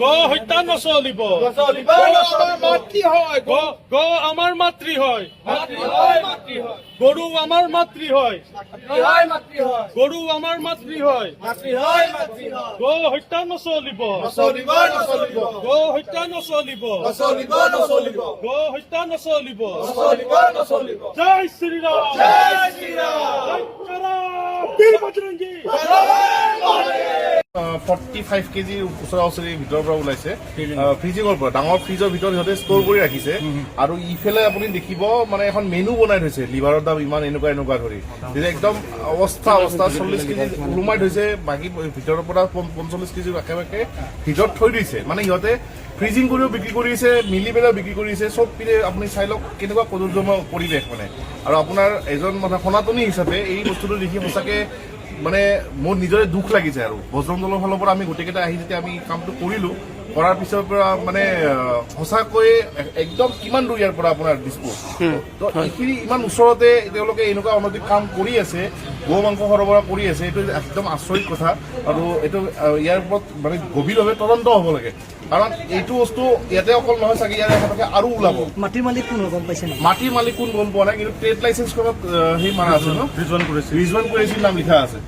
গো হত্যা নচলিব। মাতৃ হয় গো আমাৰ মাতৃ হয়। গৰু আমাৰ মাতৃ হয়। গৰু আমাৰ মাতৃ হয়। গো হত্যা নচলিব। গো হত্যা নচলিব। গো হত্যা নচলিব। জয় শ্ৰীৰাম। জয় বীৰ বজৰংগী। 45 কেজি ওচৰা ওচৰি ভিতৰৰ পৰা ওলাইছে ফ্ৰিজিঙৰ পৰা ডাঙৰ ফ্ৰিজৰ ভিতৰত সিহঁতে ষ্ট'ৰ কৰি ৰাখিছে আৰু ইফালে আপুনি দেখিব মানে এখন মেনু বনাই থৈছে লিভাৰৰ দাম ইমান এনেকুৱা এনেকুৱা ধৰি একদম অৱস্থা 40 কেজি ওলোমাই থৈছে বাকী ভিতৰৰ পৰা 45 কেজি একেবাৰে ভিতৰত থৈ দিছে মানে সিহঁতে ফ্ৰিজিং কৰিও বিক্ৰী কৰিছে মিলি পেলাইও বিক্ৰী কৰিছে চব পিনে আপুনি চাই লওক কেনেকুৱা কদৰ্যময় পৰিৱেশ মানে আৰু আপোনাৰ এজন মানে সনাতনী হিচাপে এই বস্তুটো দেখি সঁচাকে মানে মোৰ নিজৰে দুখ লাগিছে আৰু বজৰং দলৰ ফালৰ পৰা আমি গোটেইকেইটা আহি যেতিয়া আমি কামটো কৰিলো কৰাৰ পিছৰ পৰা মানে সঁচাকৈ একদম কিমান দূৰ ইয়াৰ পৰা আপোনাৰ দিছপুৰ তো এইখিনি ইমান ওচৰতে তেওঁলোকে এনেকুৱা অনৈতিক কাম কৰি আছে গো মাংস সৰবৰাহ কৰি আছে এইটো একদম আচৰিত কথা আৰু এইটো ইয়াৰ ওপৰত মানে গভীৰভাৱে তদন্ত হ'ব লাগে কাৰণ এইটো বস্তু ইয়াতে অকল নহয় চাগে ইয়াৰ আশে আৰু ওলাব মাটিৰ মালিক কোন গম পাইছে নেকি মাটিৰ মালিক কোন গম পোৱা নাই কিন্তু ট্ৰেড লাইচেন্সখনত সেই মাৰা আছে ন ৰিজৱান কুৰেশ্বি নাম লিখা আছে